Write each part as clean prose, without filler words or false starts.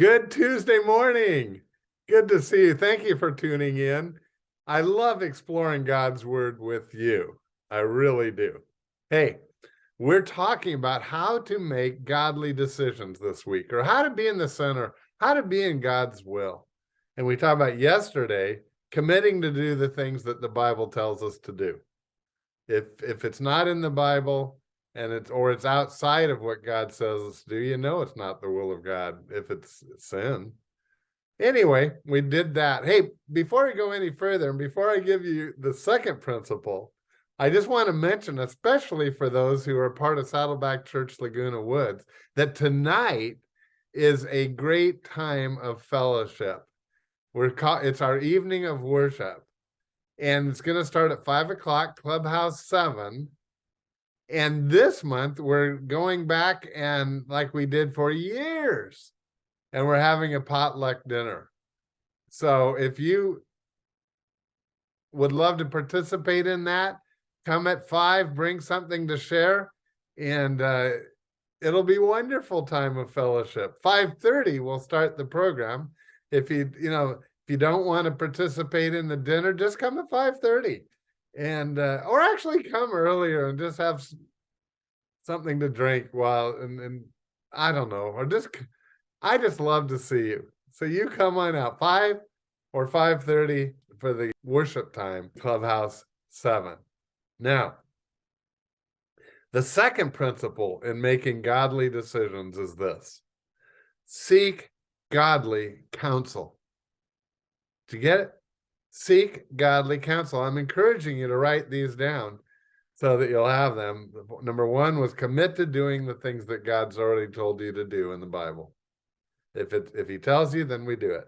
Good Tuesday morning. Good to see you. Thank you for tuning in. I love exploring God's Word with you. I really do. Hey, we're talking about how to make godly decisions this week, or how to be in the center, how to be in God's will. And we talked about yesterday committing to do the things that the Bible tells us to do. If it's not in the Bible, and it's outside of what God says us to do, you know it's not the will of God if it's sin. Anyway, we did that. Hey, before we go any further, and before I give you the second principle, I just want to mention, especially for those who are part of Saddleback Church Laguna Woods, that tonight is a great time of fellowship. It's our evening of worship, and it's going to start at 5 o'clock, Clubhouse 7. And this month, we're going back and like we did for years, and we're having a potluck dinner. So if you would love to participate in that, come at 5, bring something to share, and it'll be a wonderful time of fellowship. 5:30, we'll start the program. If you don't want to participate in the dinner, just come at 5:30. And or actually come earlier and just have something to drink while and I don't know, or I just love to see you. So you come on out 5 or 5:30 for the worship time, Clubhouse 7. Now, the second principle in making godly decisions is this: seek godly counsel. Did you get it? Seek godly counsel. I'm encouraging you to write these down so that you'll have them. Number 1 was commit to doing the things that God's already told you to do in the Bible. If he tells you, then we do it.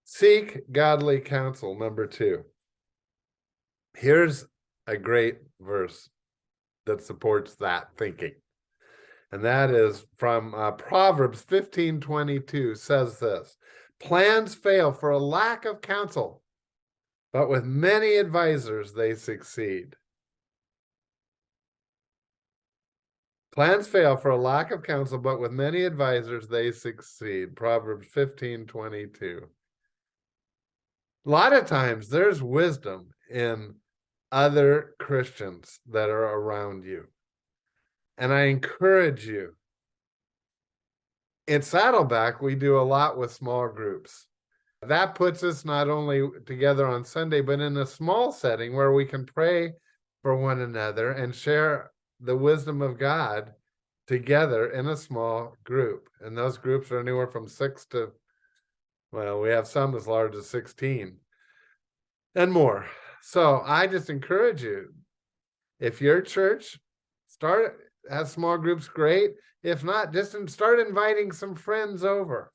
Seek godly counsel. Number 2. Here's a great verse that supports that thinking. And that is from Proverbs 15:22, says this: plans fail for a lack of counsel, but with many advisors, they succeed. Plans fail for a lack of counsel, but with many advisors, they succeed. Proverbs 15:22. A lot of times there's wisdom in other Christians that are around you. And I encourage you. In Saddleback, we do a lot with small groups. That puts us not only together on Sunday, but in a small setting where we can pray for one another and share the wisdom of God together in a small group. And those groups are anywhere from 6 to, well, we have some as large as 16 and more. So I just encourage you, if your church has small groups, great. If not, just start inviting some friends over.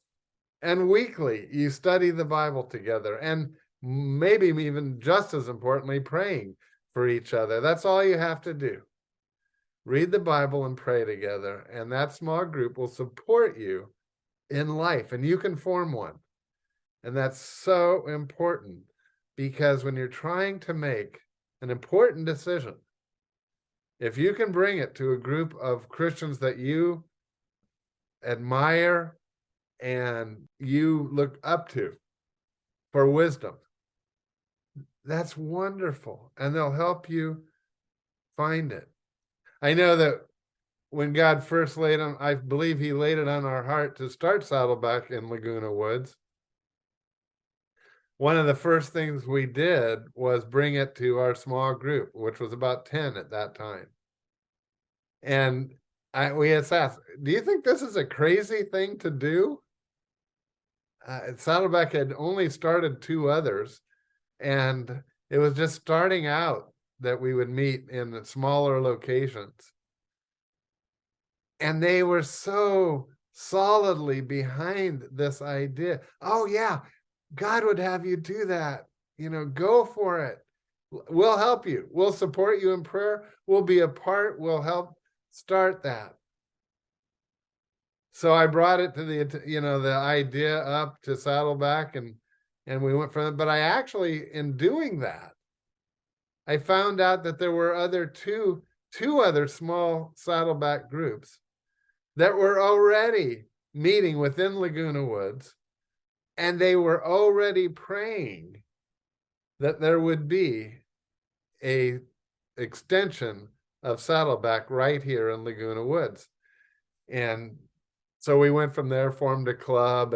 And weekly, you study the Bible together, and maybe even just as importantly, praying for each other. That's all you have to do. Read the Bible and pray together, and that small group will support you in life, and you can form one. And that's so important, because when you're trying to make an important decision, if you can bring it to a group of Christians that you admire and you look up to for wisdom, that's wonderful, and they'll help you find it. I know that when God first I believe he laid it on our heart to start Saddleback in Laguna Woods, one of the first things we did was bring it to our small group, which was about 10 at that time. And we had asked, do you think this is a crazy thing to do? Saddleback had only started 2 others, and it was just starting out that we would meet in the smaller locations. And they were so solidly behind this idea. Oh, yeah, God would have you do that. Go for it. We'll help you. We'll support you in prayer. We'll be a part. We'll help start that. So I brought it to the idea up to Saddleback, and we went from it. But I actually, in doing that, I found out that there were two other small Saddleback groups that were already meeting within Laguna Woods, and they were already praying that there would be a extension of Saddleback right here in Laguna Woods. And so we went from there, formed a club,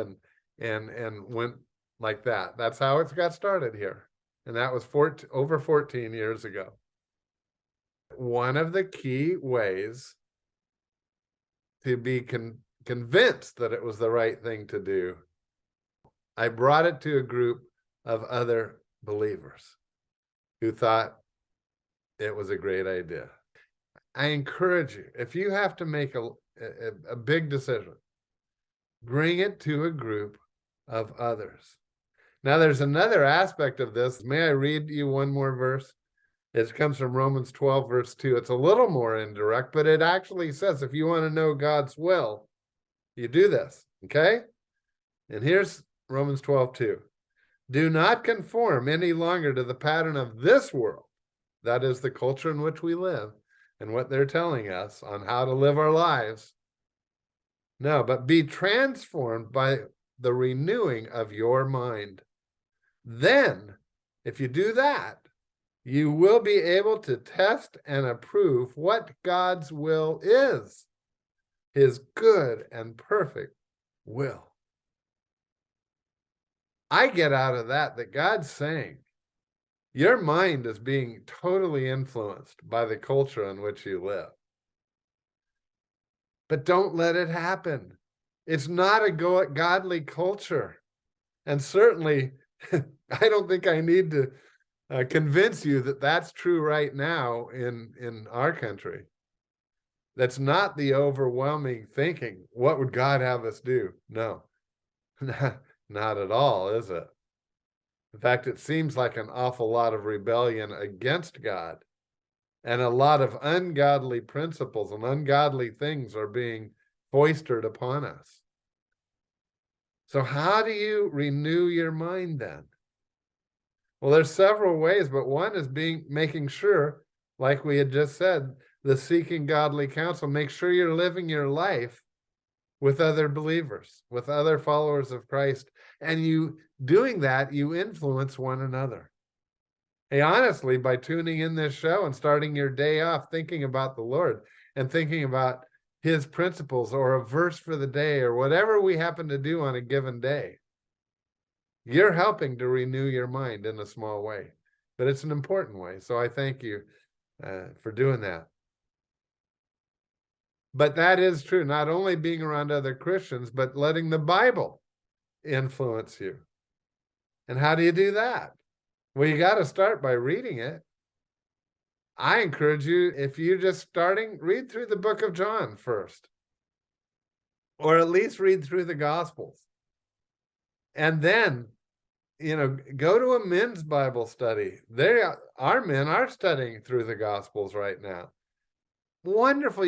and went like that. That's how it got started here. And that was over 14 years ago. One of the key ways to be convinced that it was the right thing to do, I brought it to a group of other believers who thought it was a great idea. I encourage you, if you have to make a big decision, bring it to a group of others. Now, there's another aspect of this. May I read you one more verse? It comes from Romans 12, verse 2. It's a little more indirect, but it actually says, if you want to know God's will, you do this, okay? And here's Romans 12, 2. Do not conform any longer to the pattern of this world. That is the culture in which we live and what they're telling us on how to live our lives. No, but be transformed by the renewing of your mind. Then, if you do that, you will be able to test and approve what God's will is, his good and perfect will. I get out of that God's saying, your mind is being totally influenced by the culture in which you live. But don't let it happen. It's not a godly culture. And certainly, I don't think I need to convince you that that's true right now in our country. That's not the overwhelming thinking. What would God have us do? No, not at all, is it? In fact, it seems like an awful lot of rebellion against God, and a lot of ungodly principles and ungodly things are being foisted upon us. So how do you renew your mind then? Well, there's several ways, but one is making sure, like we had just said, the seeking godly counsel, make sure you're living your life with other believers, with other followers of Christ. And you doing that, you influence one another. Hey, honestly, by tuning in this show and starting your day off thinking about the Lord and thinking about his principles or a verse for the day or whatever we happen to do on a given day, you're helping to renew your mind in a small way, but it's an important way. So I thank you for doing that. But that is true, not only being around other Christians, but letting the Bible influence you. And how do you do that? Well, you got to start by reading it. I encourage you, if you're just starting, read through the book of John first, or at least read through the Gospels. And then, go to a men's Bible study. Our men are studying through the Gospels right now. Wonderful.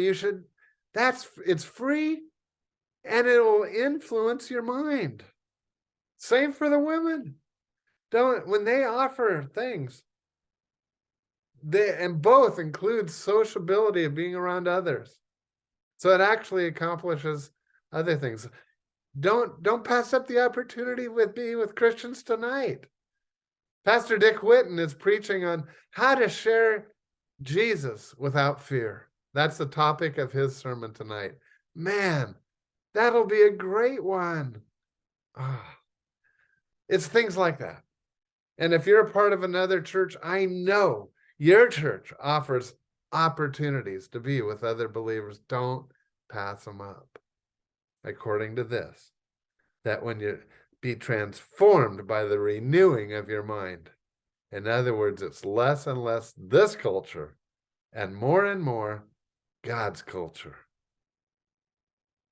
It's free, and it will influence your mind. Same for the women. When they offer things, and both include sociability of being around others. So it actually accomplishes other things. Don't pass up the opportunity with being with Christians tonight. Pastor Dick Whitten is preaching on how to share Jesus without fear. That's the topic of his sermon tonight. Man, that'll be a great one. It's things like that. And if you're a part of another church, I know your church offers opportunities to be with other believers. Don't pass them up. According to this, that when you be transformed by the renewing of your mind, in other words, it's less and less this culture and more God's culture.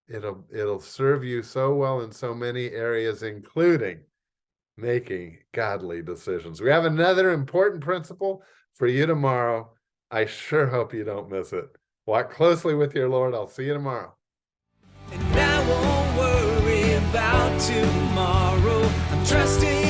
It'll serve you so well in so many areas, including making godly decisions. We have another important principle for you tomorrow. I sure hope you don't miss it. Walk closely with your Lord. I'll see you tomorrow. And I won't worry about tomorrow. I'm trusting